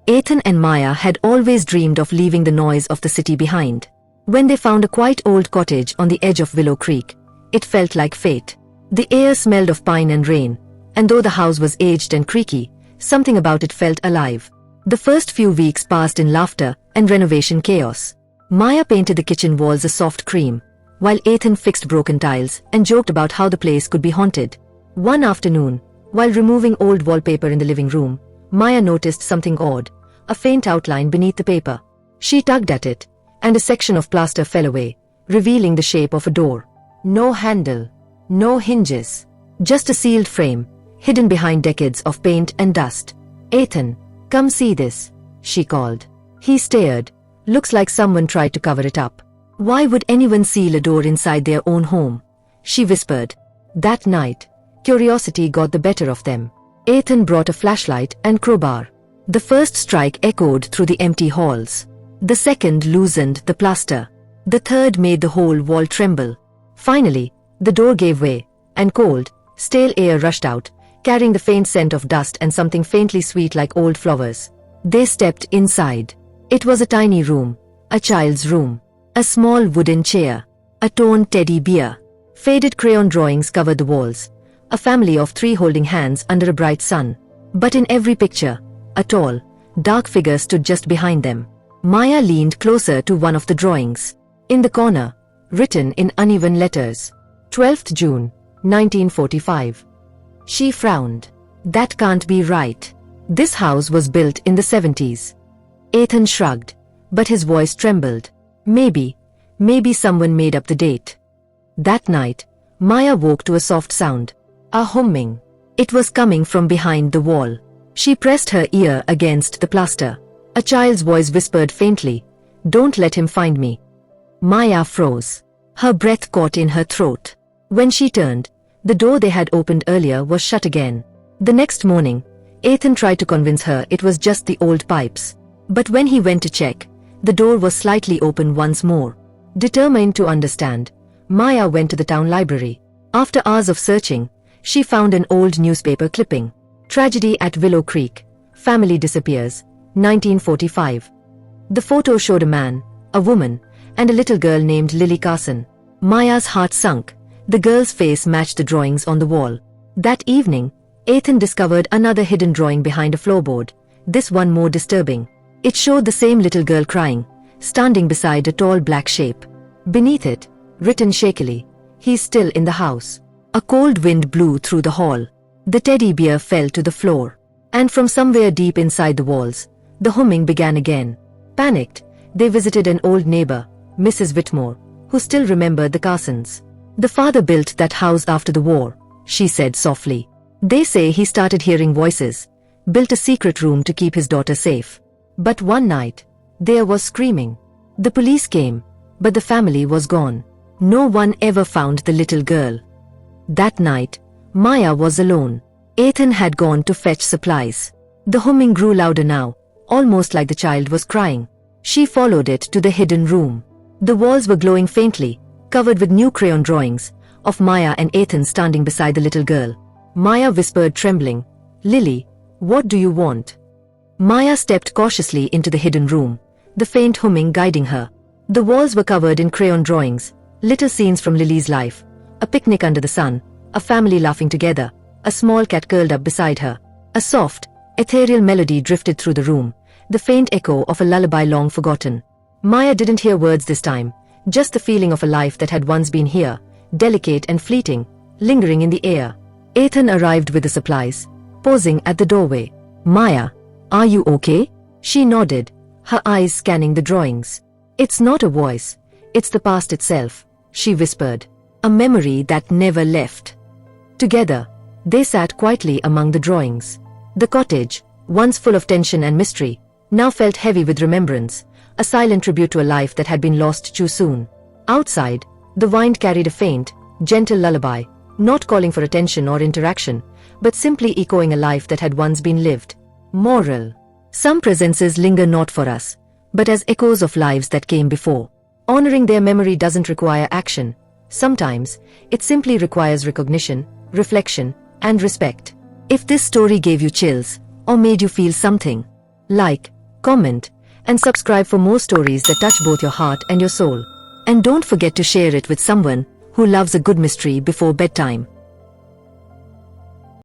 Ethan and Maya had always dreamed of leaving the noise of the city behind. When they found a quite old cottage on the edge of Willow Creek, it felt like fate. The air smelled of pine and rain, and though the house was aged and creaky, something about it felt alive. The first few weeks passed in laughter and renovation chaos. Maya painted the kitchen walls a soft cream, while Ethan fixed broken tiles and joked about how the place could be haunted. One afternoon, while removing old wallpaper in the living room, Maya noticed something odd, a faint outline beneath the paper. She tugged at it, and a section of plaster fell away, revealing the shape of a door. No handle, no hinges, just a sealed frame, hidden behind decades of paint and dust. "Ethan, come see this," she called. He stared. "Looks like someone tried to cover it up." "Why would anyone seal a door inside their own home?" she whispered. That night, curiosity got the better of them. Ethan brought a flashlight and crowbar. The first strike echoed through the empty halls. The second loosened the plaster. The third made the whole wall tremble. Finally, the door gave way, and cold, stale air rushed out, carrying the faint scent of dust and something faintly sweet like old flowers. They stepped inside. It was a tiny room, a child's room. A small wooden chair, a torn teddy bear. Faded crayon drawings covered the walls, a family of 3 holding hands under a bright sun. But in every picture, a tall, dark figure stood just behind them. Maya leaned closer to one of the drawings. In the corner, written in uneven letters, 12th June, 1945. She frowned. That can't be right. This house was built in the 70s. Ethan shrugged, but his voice trembled. Maybe someone made up the date. That night, Maya woke to a soft sound. A humming. It was coming from behind the wall. She pressed her ear against the plaster. A child's voice whispered faintly, "Don't let him find me." Maya froze. Her breath caught in her throat. When she turned, the door they had opened earlier was shut again. The next morning, Ethan tried to convince her it was just the old pipes. But when he went to check, the door was slightly open once more. Determined to understand, Maya went to the town library. After hours of searching, she found an old newspaper clipping. "Tragedy at Willow Creek. Family disappears. 1945. The photo showed a man, a woman, and a little girl named Lily Carson. Maya's heart sunk. The girl's face matched the drawings on the wall. That evening, Ethan discovered another hidden drawing behind a floorboard, this one more disturbing. It showed the same little girl crying, standing beside a tall black shape. Beneath it, written shakily, "He's still in the house." A cold wind blew through the hall. The teddy bear fell to the floor. And from somewhere deep inside the walls, the humming began again. Panicked, they visited an old neighbor, Mrs. Whitmore, who still remembered the Carsons. "The father built that house after the war," she said softly. "They say he started hearing voices, built a secret room to keep his daughter safe. But one night, there was screaming. The police came, but the family was gone. No one ever found the little girl." That night, Maya was alone. Ethan had gone to fetch supplies. The humming grew louder now, almost like the child was crying. She followed it to the hidden room. The walls were glowing faintly, covered with new crayon drawings, of Maya and Ethan standing beside the little girl. Maya whispered trembling, "Lily, what do you want?" Maya stepped cautiously into the hidden room, the faint humming guiding her. The walls were covered in crayon drawings, little scenes from Lily's life, a picnic under the sun, a family laughing together, a small cat curled up beside her. A soft, ethereal melody drifted through the room, the faint echo of a lullaby long forgotten. Maya didn't hear words this time, just the feeling of a life that had once been here, delicate and fleeting, lingering in the air. Ethan arrived with the supplies, pausing at the doorway. "Maya, are you okay?" She nodded, her eyes scanning the drawings. "It's not a voice, it's the past itself," she whispered, "a memory that never left." Together, they sat quietly among the drawings. The cottage, once full of tension and mystery, now felt heavy with remembrance, a silent tribute to a life that had been lost too soon. Outside, the wind carried a faint, gentle lullaby, not calling for attention or interaction, but simply echoing a life that had once been lived. Moral: some presences linger not for us, but as echoes of lives that came before. Honoring their memory doesn't require action. Sometimes, it simply requires recognition, reflection, and respect. If this story gave you chills, or made you feel something, like, comment, and subscribe for more stories that touch both your heart and your soul. And don't forget to share it with someone who loves a good mystery before bedtime.